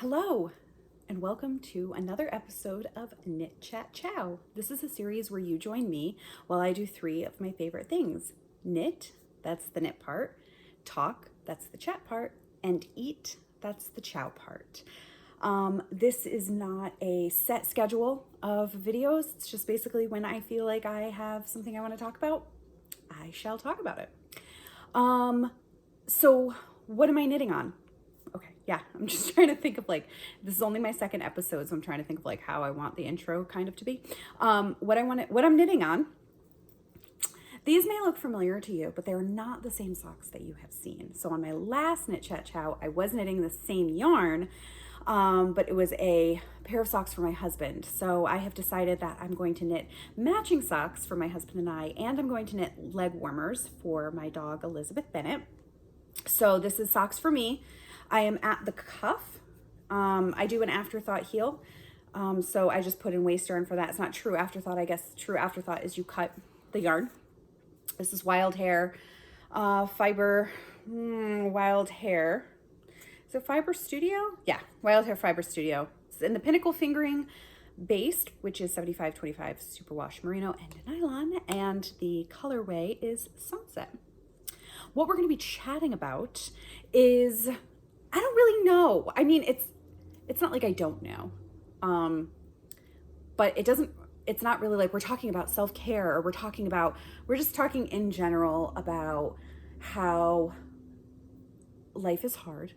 Hello, and welcome to another episode of Knit Chat Chow. This is a series where you join me while I do three of my favorite things: knit, that's the knit part; talk, that's the chat part; and eat, that's the chow part. This is not a set schedule of videos. It's just basically when I feel like I have something I want to talk about, I shall talk about it. So what am I knitting on? Okay, yeah, I'm just trying to think of this is only my second episode, so I'm trying to think of how I want the intro kind of to be. What I'm knitting on. These may look familiar to you, but they're not the same socks that you have seen. So on my last Knit Chat Chow, I was knitting the same yarn, but it was a pair of socks for my husband. So I have decided that I'm going to knit matching socks for my husband and I'm going to knit leg warmers for my dog, Elizabeth Bennett. So this is socks for me. I am at the cuff. I do an afterthought heel. So I just put in waist yarn for that. It's not true afterthought. I guess true afterthought is you cut the yarn. This is wild hair, fiber, wild hair. Is it Fiber Studio? Yeah, Wild Hair Fiber Studio. It's in the Pinnacle Fingering based, which is 75/25 superwash merino and nylon, and the colorway is Sunset. What we're going to be chatting about is, I don't really know. I mean, it's not like I don't know. But it's not really like we're talking about self-care, or we're just talking in general about how life is hard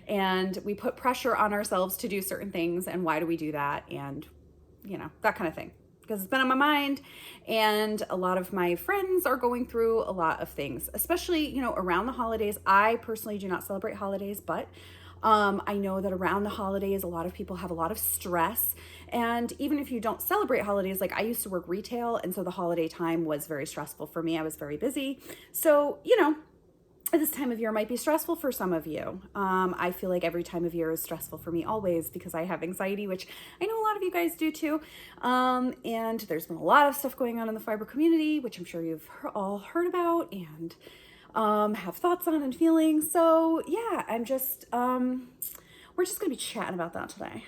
and we put pressure on ourselves to do certain things, and why do we do that, and that kind of thing, because it's been on my mind. And a lot of my friends are going through a lot of things, especially around the holidays. I personally do not celebrate holidays, but I know that around the holidays a lot of people have a lot of stress. And even if you don't celebrate holidays, like I used to work retail, and so the holiday time was very stressful for me. I was very busy, so this time of year might be stressful for some of you. I feel like every time of year is stressful for me always, because I have anxiety, which I know a lot of you guys do too. And there's been a lot of stuff going on in the fiber community, which I'm sure you've all heard about and have thoughts on and feelings. So yeah, we're just gonna be chatting about that today.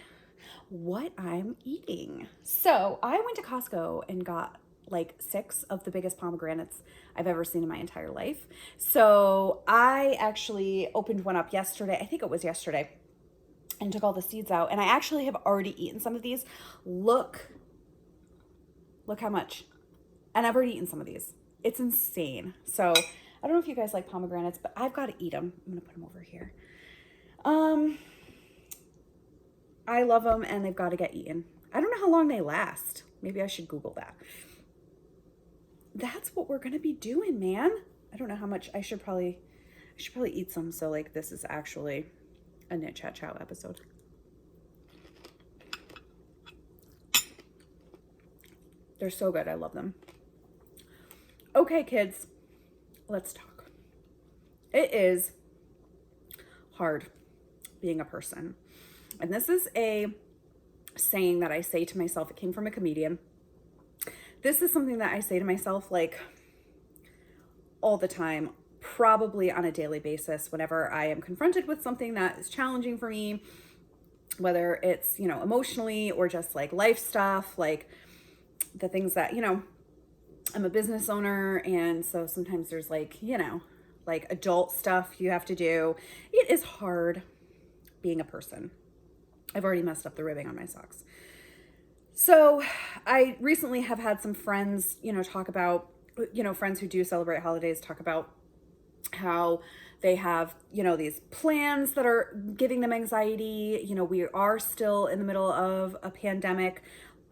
What I'm eating. So I went to Costco and got like 6 of the biggest pomegranates I've ever seen in my entire life. So I actually opened one up yesterday. I think it was yesterday, and took all the seeds out. And I actually have already eaten some of these. Look how much. And I've already eaten some of these. It's insane. So I don't know if you guys like pomegranates, but I've got to eat them. I'm gonna put them over here. I love them, and they've got to get eaten. I don't know how long they last. Maybe I should Google that. That's what we're gonna be doing, man. I don't know how much. I should probably eat some, so like this is actually a Knit Chat Chow episode. They're so good. I love them. Okay, kids, let's talk. It is hard being a person. And this is a saying that I say to myself. It came from a comedian. This is something that I say to myself like all the time, probably on a daily basis, whenever I am confronted with something that is challenging for me, whether it's, emotionally or just like life stuff, like the things that, I'm a business owner. And so sometimes there's like adult stuff you have to do. It is hard being a person. I've already messed up the ribbing on my socks. So I recently have had some friends, talk about, friends who do celebrate holidays, talk about how they have, these plans that are giving them anxiety. We are still in the middle of a pandemic.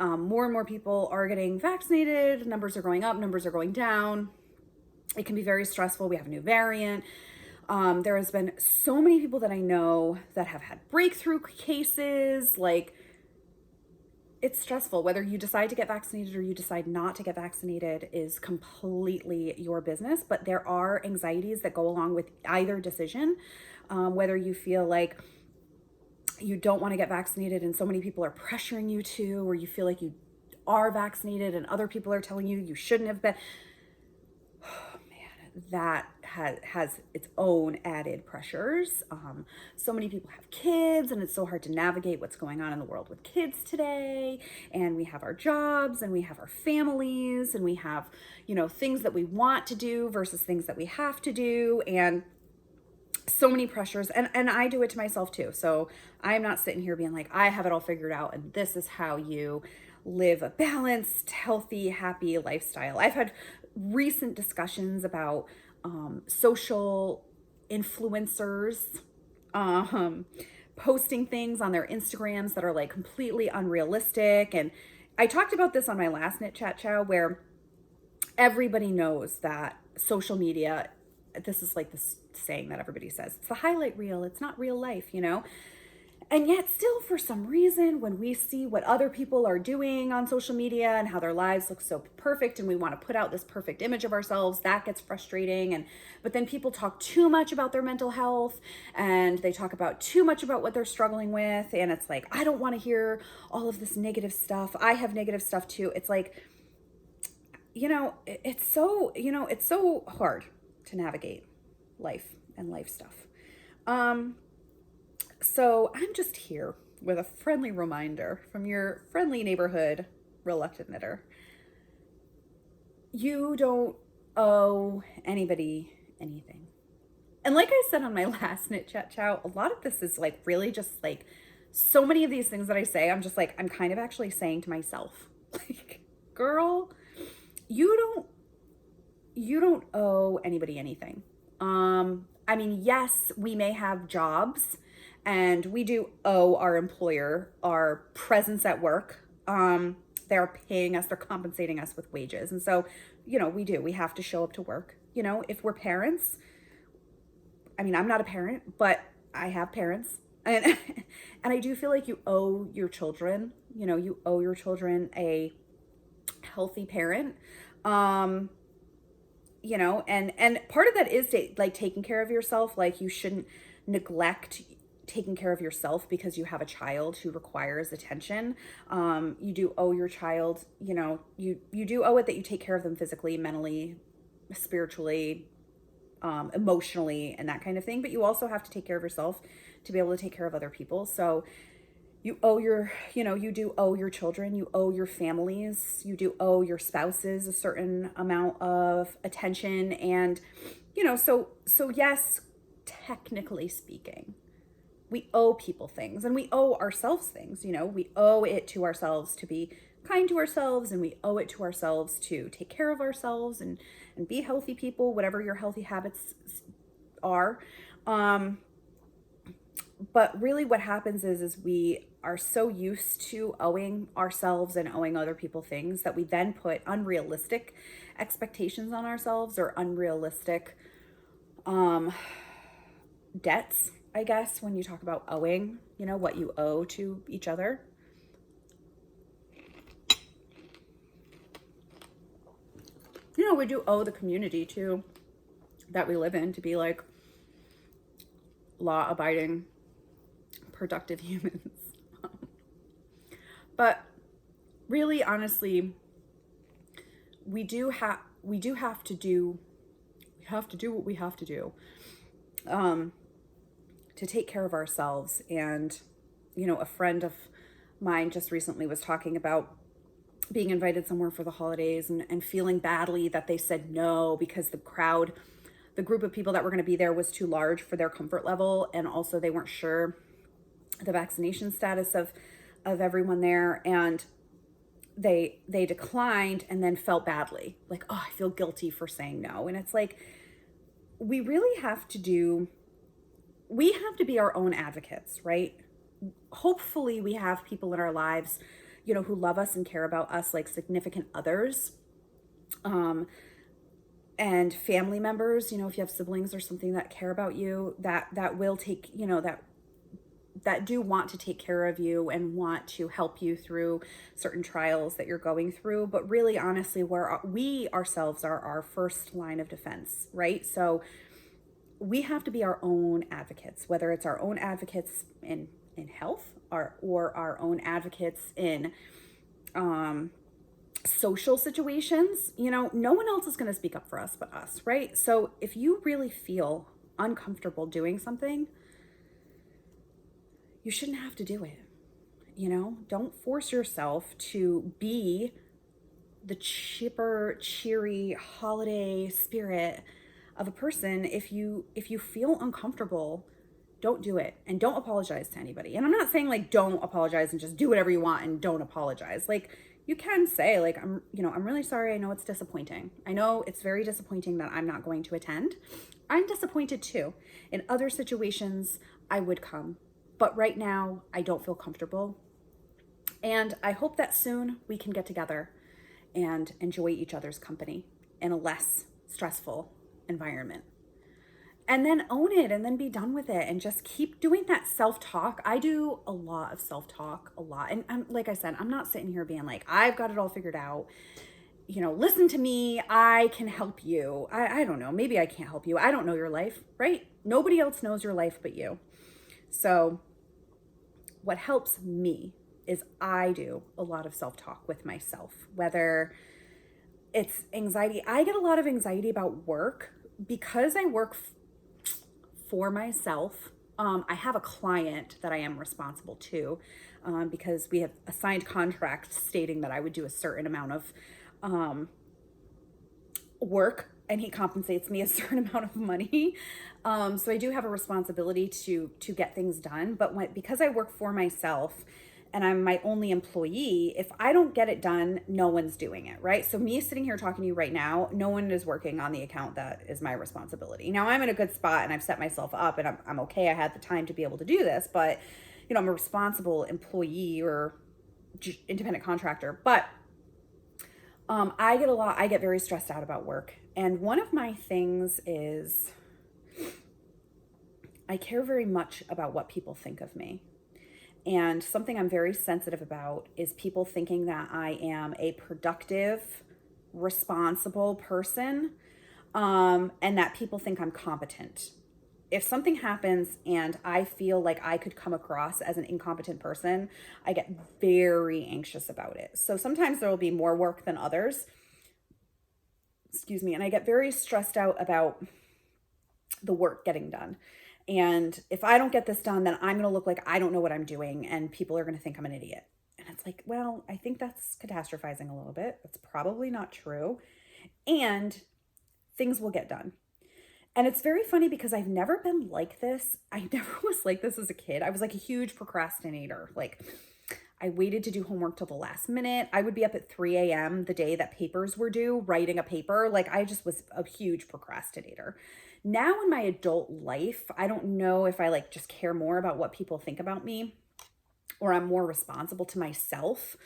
More and more people are getting vaccinated. Numbers are going up, numbers are going down. It can be very stressful. We have a new variant. There has been so many people that I know that have had breakthrough cases. Like, it's stressful. Whether you decide to get vaccinated or you decide not to get vaccinated is completely your business. But there are anxieties that go along with either decision. Whether you feel like you don't want to get vaccinated and so many people are pressuring you to, or you feel like you are vaccinated and other people are telling you you shouldn't have been. that has its own added pressures. So many people have kids, and it's so hard to navigate what's going on in the world with kids today. And we have our jobs, and we have our families, and we have, things that we want to do versus things that we have to do. And so many pressures, and I do it to myself too. So I'm not sitting here being like, I have it all figured out and this is how you live a balanced, healthy, happy lifestyle. I've had recent discussions about social influencers um, posting things on their Instagrams that are like completely unrealistic. And I talked about this on my last Knit Chat Chow, where everybody knows that social media, this is like this saying that everybody says, it's the highlight reel, it's not real life. And yet still, for some reason, when we see what other people are doing on social media and how their lives look so perfect, and we want to put out this perfect image of ourselves, that gets frustrating. But then people talk too much about their mental health, and they talk about too much about what they're struggling with, and it's like, I don't want to hear all of this negative stuff. I have negative stuff too. It's like, it's so hard to navigate life and life stuff. So I'm just here with a friendly reminder from your friendly neighborhood reluctant knitter. You don't owe anybody anything. And like I said on my last Knit Chat Chow, a lot of this is like really just like so many of these things that I say, I'm just like, I'm kind of actually saying to myself, like, girl, you don't owe anybody anything. I mean, yes, we may have jobs and we do owe our employer our presence at work. They're paying us, they're compensating us with wages. And so, we have to show up to work. If we're parents, I mean, I'm not a parent, but I have parents. And and I do feel like you owe your children, you owe your children a healthy parent. And part of that is like taking care of yourself. Like, you shouldn't neglect taking care of yourself because you have a child who requires attention. You do owe your child, you do owe it that you take care of them physically, mentally, spiritually, emotionally, and that kind of thing. But you also have to take care of yourself to be able to take care of other people. So you owe you do owe your children, you owe your families, you do owe your spouses a certain amount of attention. And, so yes, technically speaking, we owe people things, and we owe ourselves things. We owe it to ourselves to be kind to ourselves, and we owe it to ourselves to take care of ourselves and be healthy people, whatever your healthy habits are. But really what happens is we are so used to owing ourselves and owing other people things that we then put unrealistic expectations on ourselves, or unrealistic debts, I guess, when you talk about owing, what you owe to each other. We do owe the community too that we live in to be like law-abiding, productive humans. But really, honestly, we have to do what we have to do to take care of ourselves. And a friend of mine just recently was talking about being invited somewhere for the holidays and feeling badly that they said no because the group of people that were going to be there was too large for their comfort level, and also they weren't sure the vaccination status of everyone there, and they declined, and then felt badly, like, oh, I feel guilty for saying no. And it's like, we really have to be our own advocates, right? Hopefully we have people in our lives, who love us and care about us, like significant others, and family members, if you have siblings or something that care about you, that will take, that do want to take care of you and want to help you through certain trials that you're going through. But really, honestly, we ourselves are our first line of defense, right? So we have to be our own advocates, whether it's our own advocates in health, or our own advocates in social situations, you know, no one else is going to speak up for us but us, right? So if you really feel uncomfortable doing something, you shouldn't have to do it. You know, don't force yourself to be the chipper, cheery holiday spirit of a person. If you feel uncomfortable, don't do it, and don't apologize to anybody. And I'm not saying like don't apologize and just do whatever you want and don't apologize. Like you can say like I'm really sorry. I know it's disappointing. I know it's very disappointing that I'm not going to attend. I'm disappointed too. In other situations, I would come. But right now, I don't feel comfortable. And I hope that soon we can get together and enjoy each other's company in a less stressful environment. And then own it and then be done with it and just keep doing that self-talk. I do a lot of self-talk, a lot. And like I said, I'm not sitting here being like, I've got it all figured out. You know, listen to me. I can help you. I don't know. Maybe I can't help you. I don't know your life, right? Nobody else knows your life but you. So what helps me is I do a lot of self-talk with myself, whether it's anxiety. I get a lot of anxiety about work because I work for myself. I have a client that I am responsible to because we have a signed contract stating that I would do a certain amount of work and he compensates me a certain amount of money. So I do have a responsibility to get things done. But because I work for myself and I'm my only employee, if I don't get it done, no one's doing it, right? So me sitting here talking to you right now, no one is working on the account that is my responsibility. Now I'm in a good spot and I've set myself up and I'm okay. I had the time to be able to do this, but you know, I'm a responsible employee or independent contractor. But I get very stressed out about work. And one of my things is I care very much about what people think of me. And something I'm very sensitive about is people thinking that I am a productive, responsible person, and that people think I'm competent. If something happens and I feel like I could come across as an incompetent person, I get very anxious about it. So sometimes there will be more work than others. Excuse me. And I get very stressed out about the work getting done. And if I don't get this done, then I'm going to look like I don't know what I'm doing and people are going to think I'm an idiot. And it's like, well, I think that's catastrophizing a little bit. That's probably not true. And things will get done. And it's very funny because I've never been like this. I never was like this as a kid. I was like a huge procrastinator. Like I waited to do homework till the last minute. I would be up at 3 a.m. the day that papers were due, writing a paper. Like I just was a huge procrastinator. Now in my adult life, I don't know if I like just care more about what people think about me or I'm more responsible to myself.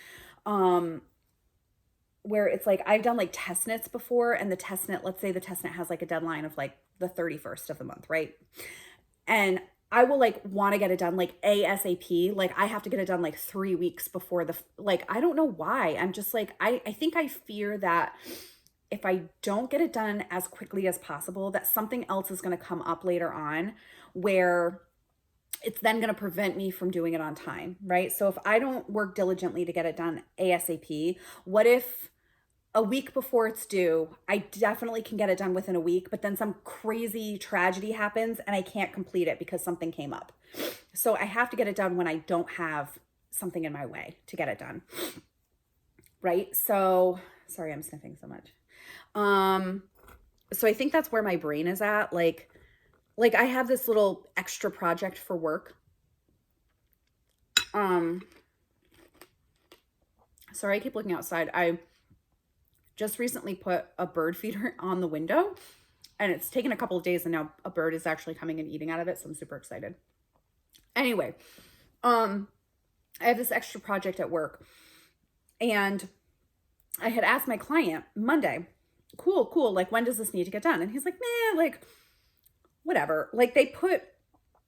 Where it's like I've done like test knits before and the test knit, let's say the test knit has like a deadline of like the 31st of the month, right? And I will like want to get it done like ASAP. Like I have to get it done like 3 weeks before like, I don't know why. I'm just like, I think I fear that if I don't get it done as quickly as possible, that something else is going to come up later on where it's then going to prevent me from doing it on time, right? So if I don't work diligently to get it done ASAP, what if a week before it's due, I definitely can get it done within a week, but then some crazy tragedy happens and I can't complete it because something came up. So I have to get it done when I don't have something in my way to get it done, right? So, sorry, I'm sniffing so much. So I think that's where my brain is at. Like I have this little extra project for work. Sorry, I keep looking outside. I just recently put a bird feeder on the window and it's taken a couple of days and now a bird is actually coming and eating out of it. So I'm super excited. Anyway, I have this extra project at work and I had asked my client Monday, cool. Like, when does this need to get done? And he's like, man, like, whatever. Like, they put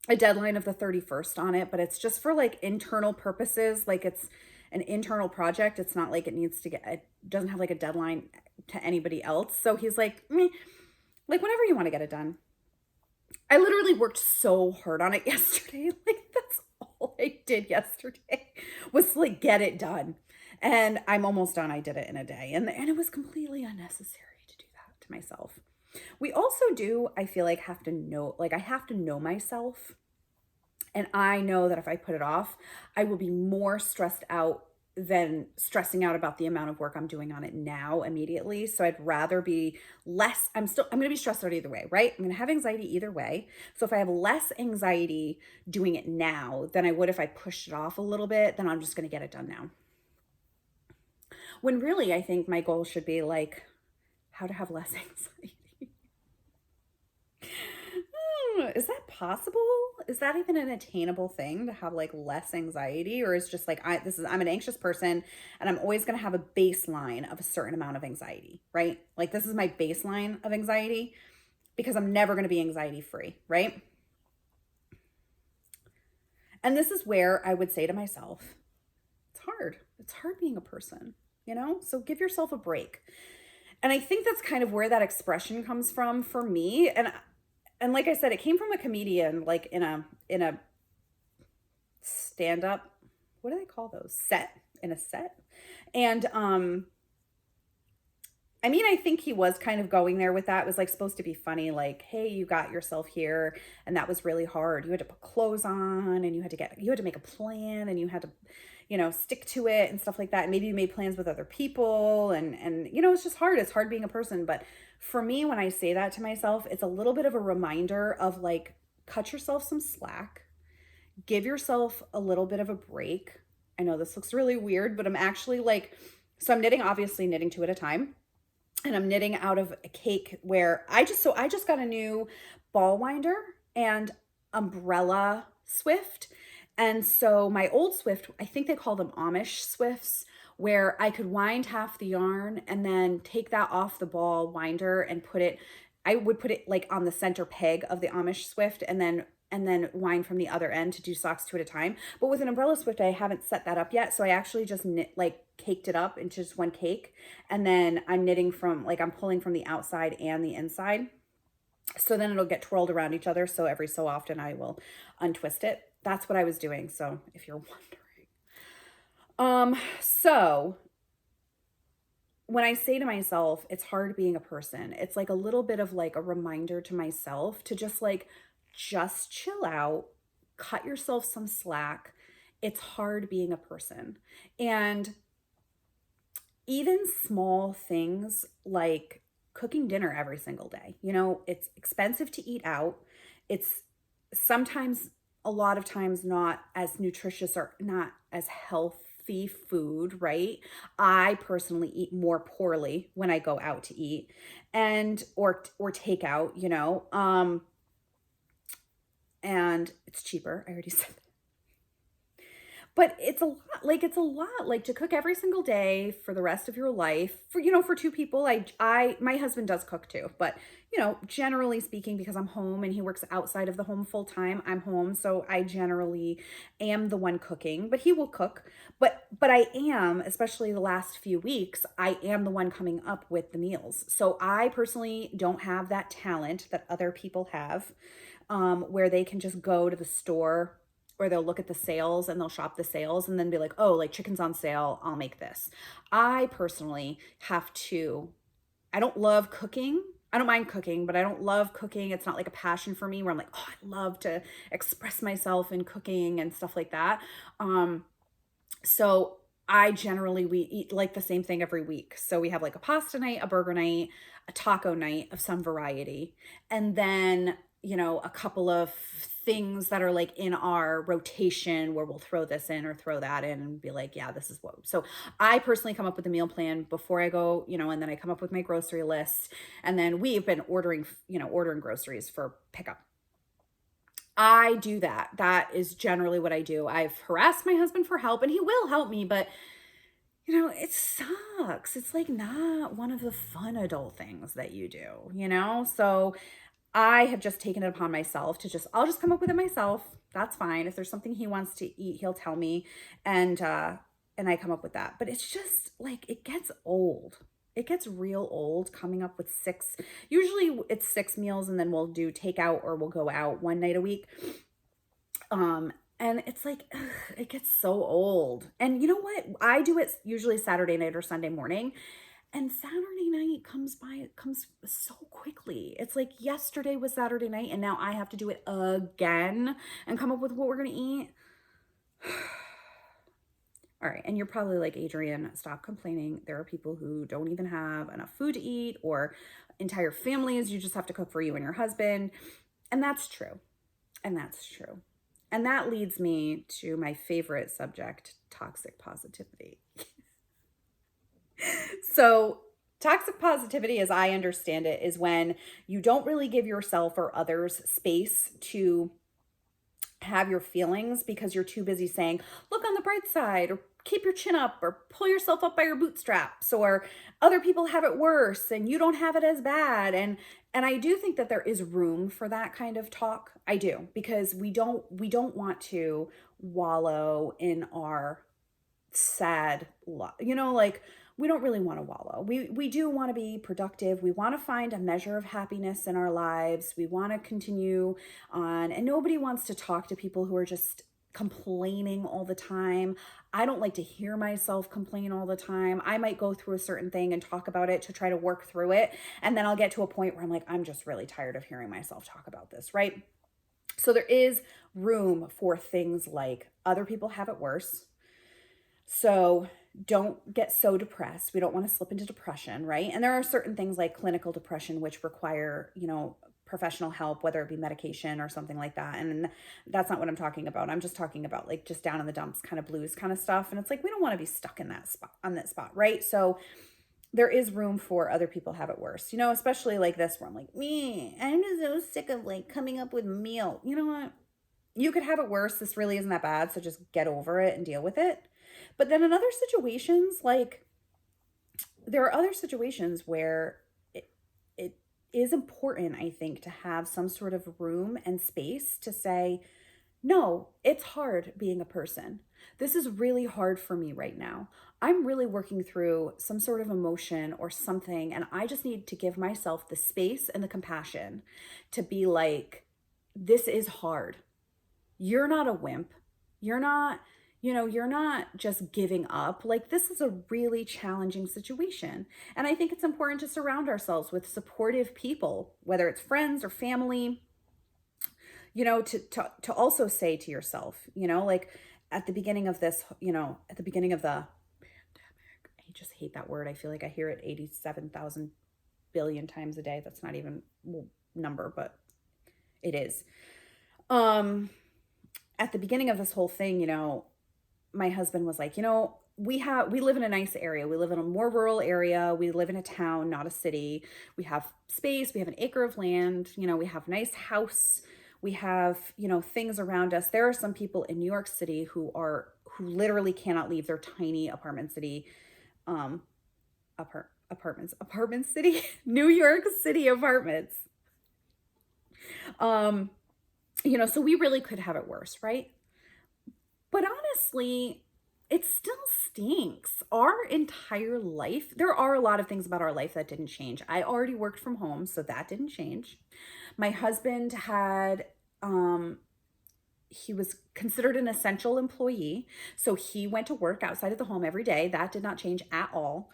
a deadline of the 31st on it, but it's just for like internal purposes. Like, it's an internal project. It's not like it doesn't have like a deadline to anybody else. So he's like, meh, like, whenever you want to get it done. I literally worked so hard on it yesterday. Like, that's all I did yesterday was like get it done. And I'm almost done. I did it in a day. And it was completely unnecessary to do that to myself. We also do, I feel like, have to know, like, I have to know myself. And I know that if I put it off, I will be more stressed out than stressing out about the amount of work I'm doing on it now immediately. So I'd rather be less, I'm going to be stressed out either way, right? I'm going to have anxiety either way. So if I have less anxiety doing it now than I would if I pushed it off a little bit, then I'm just going to get it done now. When really, I think my goal should be like how to have less anxiety. Is that possible? Is that even an attainable thing to have like less anxiety? Or is just like I'm an anxious person and I'm always gonna have a baseline of a certain amount of anxiety, right? Like this is my baseline of anxiety because I'm never gonna be anxiety free, right? And this is where I would say to myself, it's hard. It's hard being a person, you know? So give yourself a break. And I think that's kind of where that expression comes from for me. And like I said, it came from a comedian, like in a stand up. What do they call those? Set in a set. And I mean, I think he was kind of going there with that. It was like supposed to be funny, like, hey, you got yourself here, and that was really hard. You had to put clothes on, and you had to make a plan, and you had to, stick to it and stuff like that. And maybe you made plans with other people, and it's just hard. It's hard being a person. But for me, when I say that to myself, it's a little bit of a reminder of like, cut yourself some slack, give yourself a little bit of a break. I know this looks really weird, but I'm actually like, so I'm knitting, obviously knitting two at a time, and I'm knitting out of a cake where I just got a new ball winder and umbrella Swift. And so my old Swift, I think they call them Amish Swifts, where I could wind half the yarn and then take that off the ball winder and I would put it like on the center peg of the Amish Swift and then wind from the other end to do socks two at a time. But with an umbrella Swift, I haven't set that up yet. So I actually just caked it up into just one cake. And then I'm knitting I'm pulling from the outside and the inside. So then it'll get twirled around each other. So every so often I will untwist it. That's what I was doing. So if you're wondering. So when I say to myself, it's hard being a person, it's like a little bit of like a reminder to myself to just chill out, cut yourself some slack. It's hard being a person. And even small things like cooking dinner every single day, it's expensive to eat out. It's sometimes, a lot of times, not as nutritious or not as healthy food, right? I personally eat more poorly when I go out to eat and or take out, and it's cheaper. I already said that. But it's a lot like to cook every single day for the rest of your life for two people. My husband does cook too, but generally speaking, because I'm home and he works outside of the home full time, I'm home, so I generally am the one cooking, but he will cook. But I am, especially the last few weeks, I am the one coming up with the meals. So I personally don't have that talent that other people have, where they can just go to the store or they'll look at the sales and they'll shop the sales and then be like, oh, like chicken's on sale, I'll make this. I personally I don't love cooking. I don't mind cooking, but I don't love cooking. It's not like a passion for me where I'm like, oh, I love to express myself in cooking and stuff like that. So we eat like the same thing every week. So we have like a pasta night, a burger night, a taco night of some variety, and then a couple of things that are like in our rotation where we'll throw this in or throw that in and be like, yeah, this is what. So I personally come up with a meal plan before I go, and then I come up with my grocery list, and then we've been ordering groceries for pickup. I do that. That is generally what I do. I've harassed my husband for help and he will help me, but it sucks. It's like not one of the fun adult things that you do. So I have just taken it upon myself I'll just come up with it myself. That's fine. If there's something he wants to eat, he'll tell me. And I come up with that. But it's just like, it gets old. It gets real old coming up with usually it's 6 meals, and then we'll do takeout or we'll go out one night a week. And And it's like, ugh, it gets so old. And you know what? I do it usually Saturday night or Sunday morning. And Saturday night comes so quickly. It's like yesterday was Saturday night, and now I have to do it again and come up with what we're going to eat. All right. And you're probably like, Adrienne, stop complaining. There are people who don't even have enough food to eat, or entire families you just have to cook for you and your husband. And that's true. And that's true. And that leads me to my favorite subject, toxic positivity. So, toxic positivity, as I understand it, is when you don't really give yourself or others space to have your feelings because you're too busy saying, look on the bright side, or keep your chin up, or pull yourself up by your bootstraps, or other people have it worse and you don't have it as bad. And I do think that there is room for that kind of talk. I do, because we don't want to wallow in our sad like, we don't really want to wallow. We do want to be productive. We want to find a measure of happiness in our lives. We want to continue on, and nobody wants to talk to people who are just complaining all the time. I don't like to hear myself complain all the time. I might go through a certain thing and talk about it to try to work through it, and then I'll get to a point where I'm like, I'm just really tired of hearing myself talk about this, right? So there is room for things like, other people have it worse, so don't get so depressed. We don't want to slip into depression, right? And there are certain things like clinical depression, which require, professional help, whether it be medication or something like that. And that's not what I'm talking about. I'm just talking about like just down in the dumps kind of blues kind of stuff. And it's like, we don't want to be stuck in that spot, on that spot, right? So there is room for other people have it worse, especially like this where I'm like, me, I'm just so sick of like coming up with meal. You know what? You could have it worse. This really isn't that bad. So just get over it and deal with it. But then in other situations, like, there are other situations where it is important, I think, to have some sort of room and space to say, no, it's hard being a person. This is really hard for me right now. I'm really working through some sort of emotion or something, and I just need to give myself the space and the compassion to be like, this is hard. You're not a wimp. You're not, you're not just giving up. Like, this is a really challenging situation. And I think it's important to surround ourselves with supportive people, whether it's friends or family, to also say to yourself, like at the beginning of this, at the beginning of the pandemic, I just hate that word. I feel like I hear it 87,000 billion times a day. That's not even a number, but it is. At the beginning of this whole thing, my husband was like, we live in a nice area. We live in a more rural area. We live in a town, not a city. We have space. We have an acre of land. We have a nice house. We have, things around us. There are some people in New York City who literally cannot leave their tiny apartment city, apartment city, New York City apartments. So we really could have it worse, right? But honestly, it still stinks. Our entire life, there are a lot of things about our life that didn't change. I already worked from home, so that didn't change. My husband he was considered an essential employee, so he went to work outside of the home every day. That did not change at all.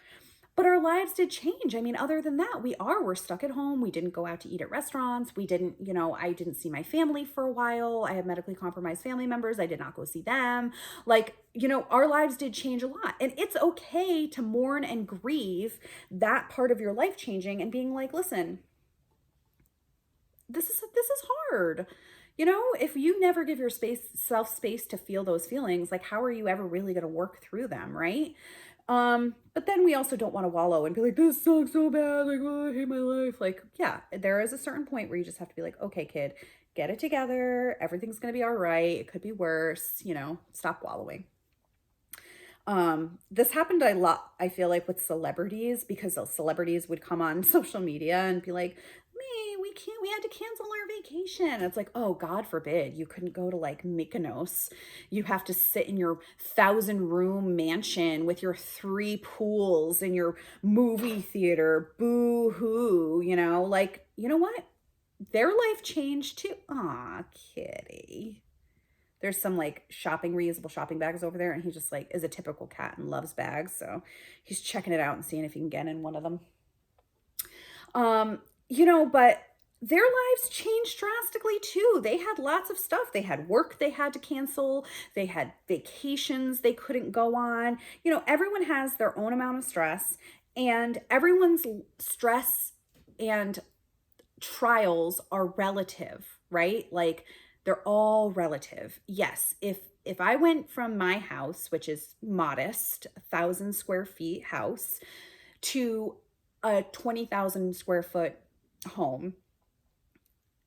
But our lives did change. I mean, other than that, we're stuck at home. We didn't go out to eat at restaurants. We didn't, I didn't see my family for a while. I have medically compromised family members. I did not go see them. Like, our lives did change a lot. And it's okay to mourn and grieve that part of your life changing and being like, listen, this is hard. If you never give your self space to feel those feelings, like, how are you ever really going to work through them, right? But then we also don't want to wallow and be like, this sucks so bad. Like, oh, I hate my life. Like, yeah, there is a certain point where you just have to be like, okay, kid, get it together. Everything's going to be all right. It could be worse, stop wallowing. This happened a lot, I feel like, with celebrities, because those celebrities would come on social media and be like, we had to cancel our vacation. It's like, oh, God forbid you couldn't go to like Mykonos. You have to sit in your 1,000-room mansion with your 3 pools and your movie theater. Boo hoo, like, you know what? Their life changed too. Aw, kitty. There's some like reusable shopping bags over there, and he just like is a typical cat and loves bags. So he's checking it out and seeing if he can get in one of them. Um, but their lives changed drastically too. They had lots of stuff. They had work they had to cancel. They had vacations they couldn't go on. Everyone has their own amount of stress, and everyone's stress and trials are relative, right? Like they're all relative. Yes, if I went from my house, which is modest, 1,000 square feet house, to a 20,000 square foot home,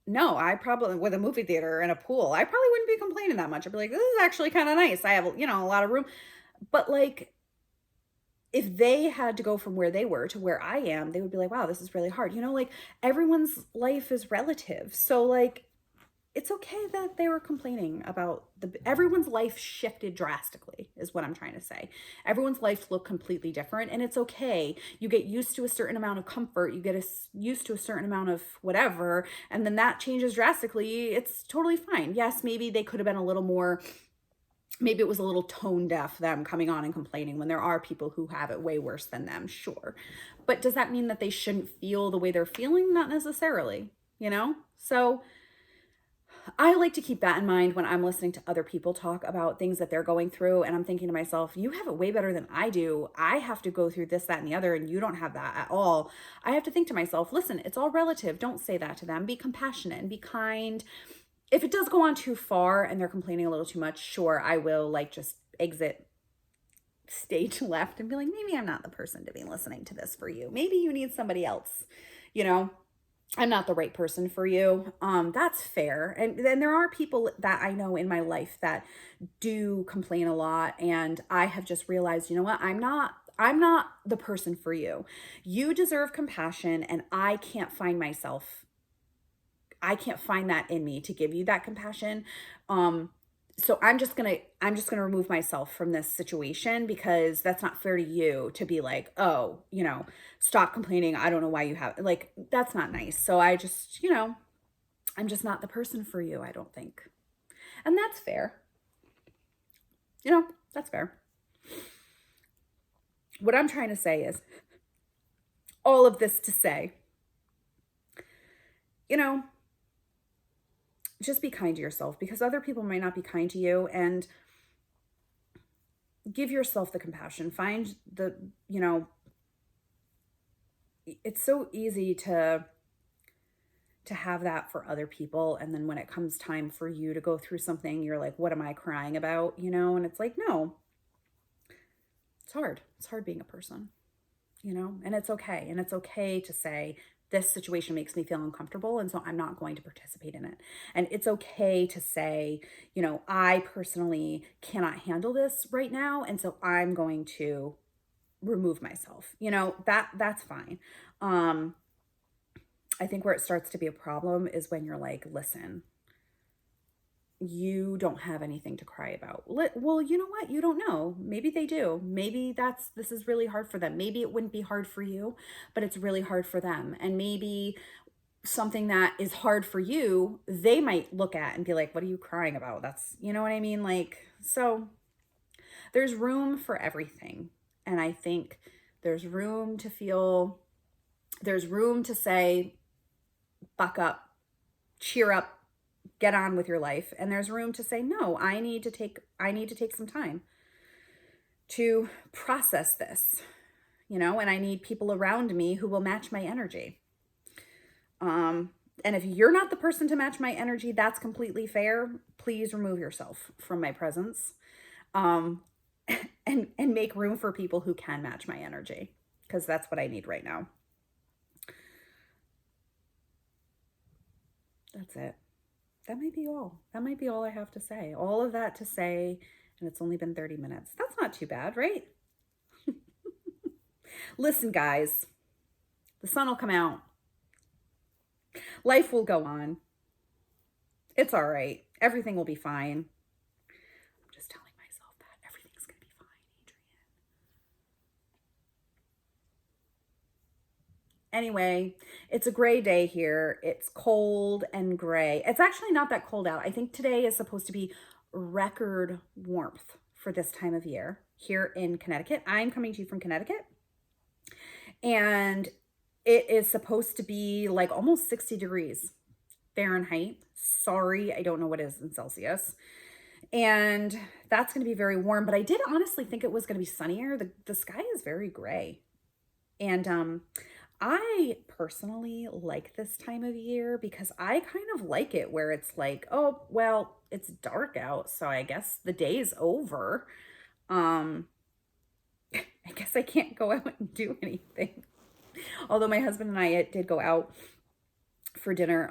no, I probably, with a movie theater and a pool, I probably wouldn't be complaining that much. I'd be like, this is actually kind of nice. I have, a lot of room. But like, if they had to go from where they were to where I am, they would be like, wow, this is really hard. Like everyone's life is relative. So like, it's okay that they were complaining about everyone's life shifted drastically is what I'm trying to say. Everyone's life looked completely different, and it's okay. You get used to a certain amount of comfort, you get used to a certain amount of whatever, and then that changes drastically. It's totally fine. Yes, maybe they could have been a little more, maybe it was a little tone deaf, them coming on and complaining when there are people who have it way worse than them, sure. But does that mean that they shouldn't feel the way they're feeling? Not necessarily, So I like to keep that in mind when I'm listening to other people talk about things that they're going through. And I'm thinking to myself, you have it way better than I do. I have to go through this, that, and the other, and you don't have that at all. I have to think to myself, listen, it's all relative. Don't say that to them. Be compassionate and be kind. If it does go on too far and they're complaining a little too much, sure, I will like just exit stage left and be like, maybe I'm not the person to be listening to this for you. Maybe you need somebody else, I'm not the right person for you. That's fair. And then there are people that I know in my life that do complain a lot. And I have just realized, you know what? I'm not the person for you. You deserve compassion, and I can't find that in me to give you that compassion. So I'm just gonna remove myself from this situation, because that's not fair to you to be like, oh, stop complaining. I don't know why you have, like, that's not nice. So I'm just not the person for you, I don't think. And that's fair. That's fair. What I'm trying to say is all of this to say, you know, just be kind to yourself, because other people might not be kind to you, and give yourself the compassion. Find it's so easy to have that for other people, and then when it comes time for you to go through something, you're like, what am I crying about? And it's like, no, it's hard being a person, and it's okay. And it's okay to say, this situation makes me feel uncomfortable, and so I'm not going to participate in it. And it's okay to say, I personally cannot handle this right now, and so I'm going to remove myself. That's fine. I think where it starts to be a problem is when you're like, listen, you don't have anything to cry about. Well, you know what? You don't know. Maybe they do. Maybe this is really hard for them. Maybe it wouldn't be hard for you, but it's really hard for them. And maybe something that is hard for you, they might look at and be like, what are you crying about? That's, you know what I mean? Like, so there's room for everything. And I think there's room to say, buck up, cheer up, get on with your life. And there's room to say, no, I need to take some time to process this, and I need people around me who will match my energy. And if you're not the person to match my energy, that's completely fair. Please remove yourself from my presence. And make room for people who can match my energy, because that's what I need right now. That's it. That might be all. That might be all I have to say. All of that to say, and it's only been 30 minutes. That's not too bad, right? Listen, guys, the sun will come out. Life will go on. It's all right. Everything will be fine. I'm just telling myself that everything's going to be fine, Adrienne. Anyway, it's a gray day here. It's cold and gray. It's actually not that cold out. I think today is supposed to be record warmth for this time of year here in Connecticut. I'm coming to you from Connecticut, and it is supposed to be like almost 60 degrees Fahrenheit. Sorry, I don't know what it is in Celsius. And that's going to be very warm, but I did honestly think it was going to be sunnier. The sky is very gray. And I personally like this time of year because I kind of like it where it's like, oh, well, it's dark out, so I guess the day's over. Um, I guess I can't go out and do anything. Although my husband and I did go out for dinner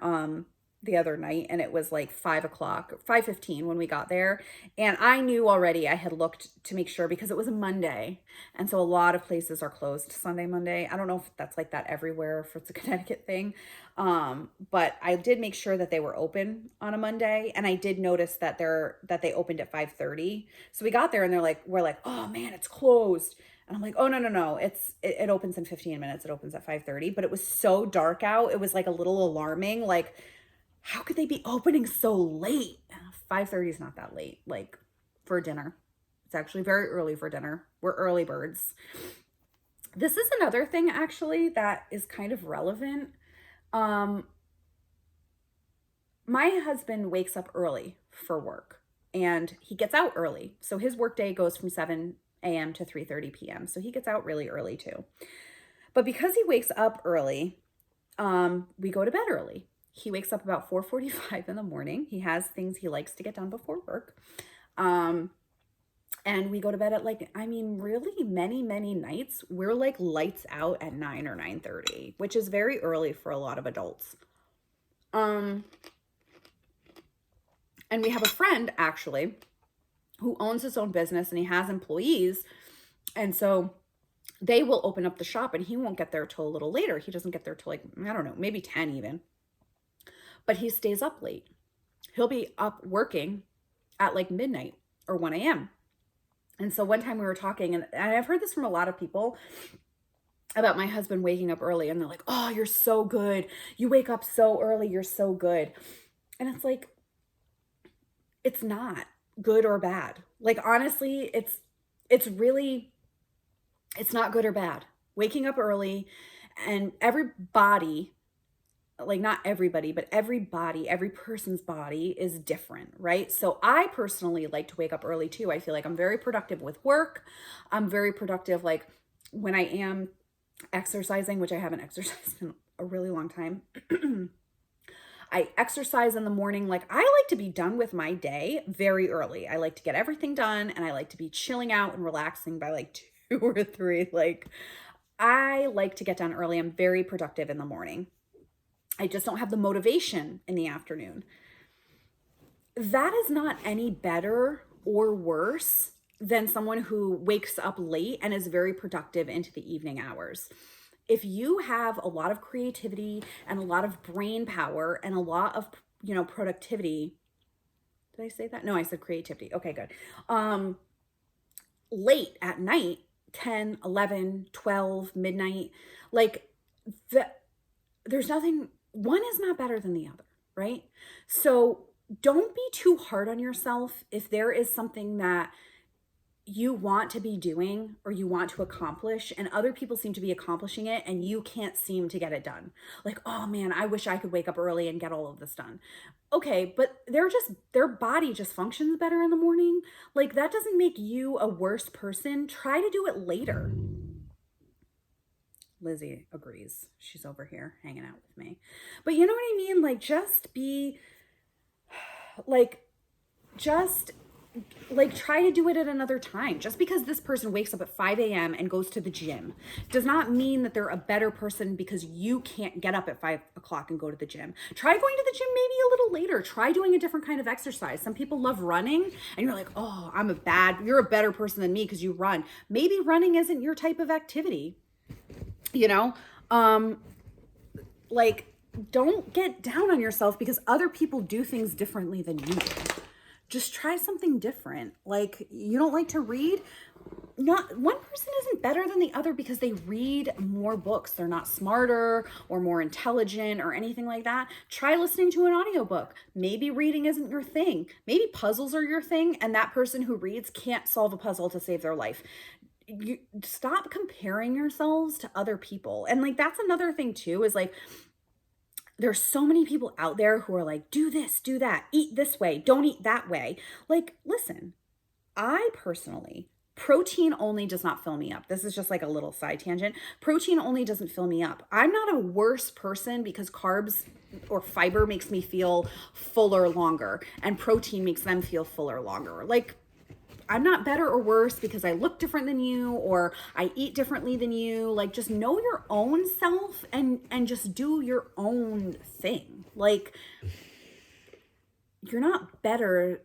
the other night, and it was like 5:00, 5:15 when we got there. And I knew already, I had looked to make sure because it was a Monday. And so a lot of places are closed Sunday, Monday. I don't know if that's like that everywhere, if it's a Connecticut thing. But I did make sure that they were open on a Monday. And I did notice that they opened at 5:30. So we got there and we're like, oh man, it's closed. And I'm like, oh, no. It opens in 15 minutes. It opens at 5:30. But it was so dark out. It was like a little alarming. Like, how could they be opening so late? 5:30 is not that late, like for dinner. It's actually very early for dinner. We're early birds. This is another thing actually that is kind of relevant. My husband wakes up early for work and he gets out early. So his workday goes from 7 a.m. to 3:30 p.m. So he gets out really early too. But because he wakes up early, we go to bed early. He wakes up about 4:45 in the morning. He has things he likes to get done before work. And we go to bed at really many nights, we're like lights out at 9 or 9:30, which is very early for a lot of adults. And we have a friend actually who owns his own business and he has employees. And so they will open up the shop and he won't get there till a little later. He doesn't get there till like, I don't know, maybe 10 even. But he stays up late. He'll be up working at like midnight or 1 a.m. And so one time we were talking, and I've heard this from a lot of people about my husband waking up early, and they're like, oh, you're so good. You wake up so early. You're so good. And it's like, it's not good or bad. Like, honestly, it's not good or bad. Waking up early, and everybody, like not everybody, but every person's body is different, right? So I personally like to wake up early too. I feel like I'm very productive with work. I'm very productive like when I am exercising, which I haven't exercised in a really long time. I exercise in the morning. Like I like to be done with my day very early. I like to get everything done and I like to be chilling out and relaxing by like 2 or 3. Like I like to get done early. I'm very productive in the morning. I just don't have the motivation in the afternoon. That is not any better or worse than someone who wakes up late and is very productive into the evening hours. If you have a lot of creativity and a lot of brain power and a lot of, productivity, did I say that? No, I said creativity. Okay, good. Late at night, 10, 11, 12, midnight, like there's nothing, one is not better than the other, right? So don't be too hard on yourself if there is something that you want to be doing or you want to accomplish and other people seem to be accomplishing it and you can't seem to get it done. Like, oh man, I wish I could wake up early and get all of this done. Okay, but their body just functions better in the morning. Like that doesn't make you a worse person. Try to do it later. Lizzie agrees. She's over here hanging out with me. But you know what I mean? Like try to do it at another time. Just because this person wakes up at 5 a.m. and goes to the gym does not mean that they're a better person because you can't get up at 5 o'clock and go to the gym. Try going to the gym maybe a little later. Try doing a different kind of exercise. Some people love running and you're like, oh, you're a better person than me because you run. Maybe running isn't your type of activity. Don't get down on yourself because other people do things differently than you do. Just try something different. Like, you don't like to read? not one person isn't better than the other because they read more books. They're not smarter or more intelligent or anything like that. Try listening to an audiobook. Maybe reading isn't your thing. Maybe puzzles are your thing, and that person who reads can't solve a puzzle to save their life. You stop comparing yourselves to other people. And like that's another thing too, is like there's so many people out there who are like, do this, do that, eat this way, don't eat that way. Like, listen, I personally, protein only does not fill me up. This is just like a little side tangent. Protein only doesn't fill me up. I'm not a worse person because carbs or fiber makes me feel fuller longer, and protein makes them feel fuller longer. Like, I'm not better or worse because I look different than you or I eat differently than you. Like, just know your own self and just do your own thing. Like, you're not better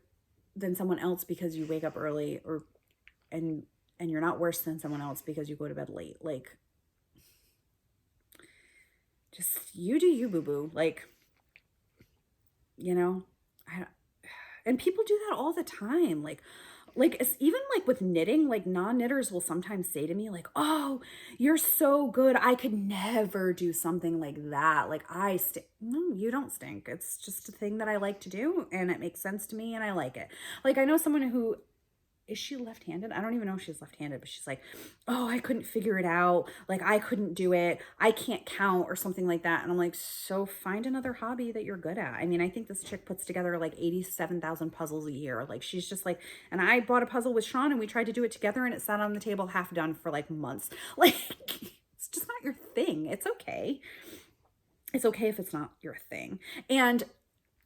than someone else because you wake up early, or and you're not worse than someone else because you go to bed late. Like, just you do you, boo boo. Like, you know, I and people do that all the time. Like it's even like with knitting, like non-knitters will sometimes say to me like, "Oh, you're so good. I could never do something like that. Like I stink." No, you don't stink. It's just a thing that I like to do and it makes sense to me and I like it. Like I know someone who, is she left-handed? I don't even know if she's left-handed, but she's like, "Oh, I couldn't figure it out. Like I couldn't do it. I can't count," or something like that. And I'm like, "So find another hobby that you're good at." I mean, I think this chick puts together like 87,000 puzzles a year. Like she's just like, and I bought a puzzle with Sean and we tried to do it together and it sat on the table half done for like months. Like it's just not your thing. It's okay. It's okay if it's not your thing. And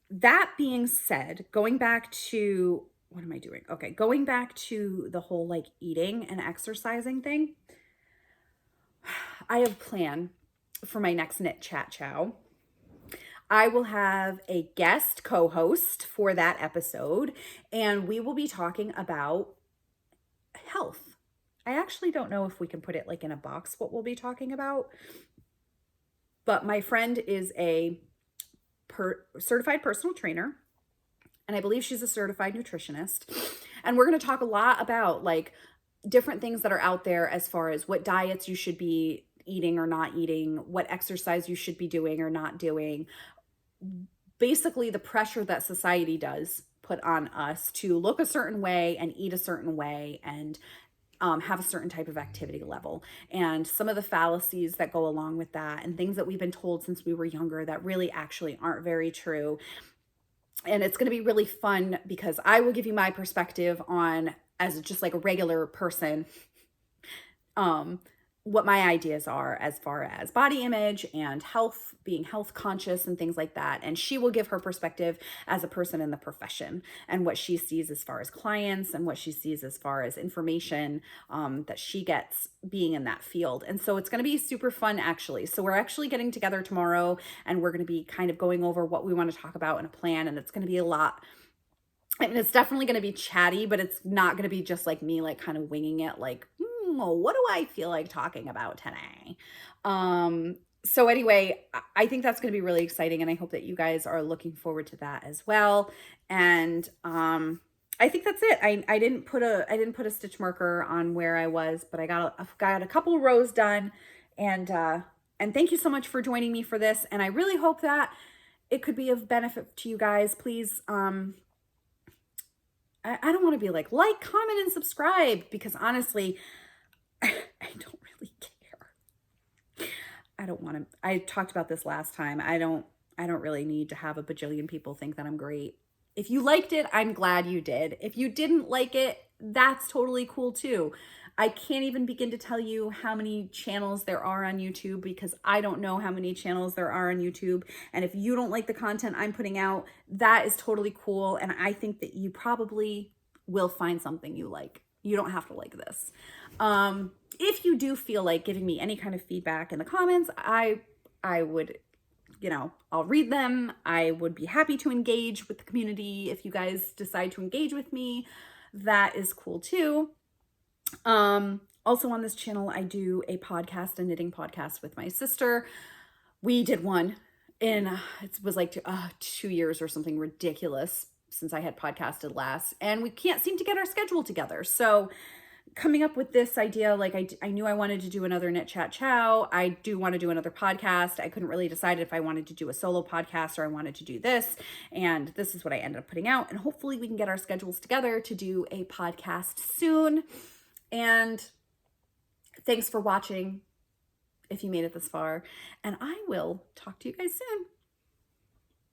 that being said, going back to, what am I doing? Okay, going back to the whole like eating and exercising thing, I have a plan for my next Knit Chat Chow. I will have a guest co-host for that episode, and we will be talking about health. I actually don't know if we can put it like in a box what we'll be talking about, but my friend is a certified personal trainer, and I believe she's a certified nutritionist. And we're going to talk a lot about like different things that are out there as far as what diets you should be eating or not eating, what exercise you should be doing or not doing. Basically, the pressure that society does put on us to look a certain way and eat a certain way and have a certain type of activity level, and some of the fallacies that go along with that, and things that we've been told since we were younger that really actually aren't very true. And it's going to be really fun because I will give you my perspective on, as just like a regular person, what my ideas are as far as body image and health, being health conscious and things like that. And she will give her perspective as a person in the profession and what she sees as far as clients and what she sees as far as information that she gets being in that field. And so it's going to be super fun, actually. So we're actually getting together tomorrow and we're going to be kind of going over what we want to talk about in a plan. And it's going to be a lot. I mean, it's definitely going to be chatty, but it's not going to be just like me, like kind of winging it, like, what do I feel like talking about today? So anyway, I think that's going to be really exciting, and I hope that you guys are looking forward to that as well. And I think that's it. I didn't put a stitch marker on where I was, but I got a couple of rows done, and thank you so much for joining me for this. And I really hope that it could be of benefit to you guys. Please, I don't want to be like, comment, and subscribe, because honestly, I don't really care. I don't want to, I talked about this last time. I don't really need to have a bajillion people think that I'm great. If you liked it, I'm glad you did. If you didn't like it, that's totally cool too. I can't even begin to tell you how many channels there are on YouTube, because I don't know how many channels there are on YouTube. And if you don't like the content I'm putting out, that is totally cool. And I think that you probably will find something you like. You don't have to like this. If you do feel like giving me any kind of feedback in the comments, I would, I'll read them. I would be happy to engage with the community. If you guys decide to engage with me, that is cool too. Also on this channel, I do a podcast, a knitting podcast with my sister. We did one in, it was like 2 years or something ridiculous since I had podcasted last, and we can't seem to get our schedule together. So coming up with this idea, like I knew I wanted to do another Knit Chat Chow. I do want to do another podcast. I couldn't really decide if I wanted to do a solo podcast or I wanted to do this. And this is what I ended up putting out. And hopefully we can get our schedules together to do a podcast soon. And thanks for watching if you made it this far. And I will talk to you guys soon.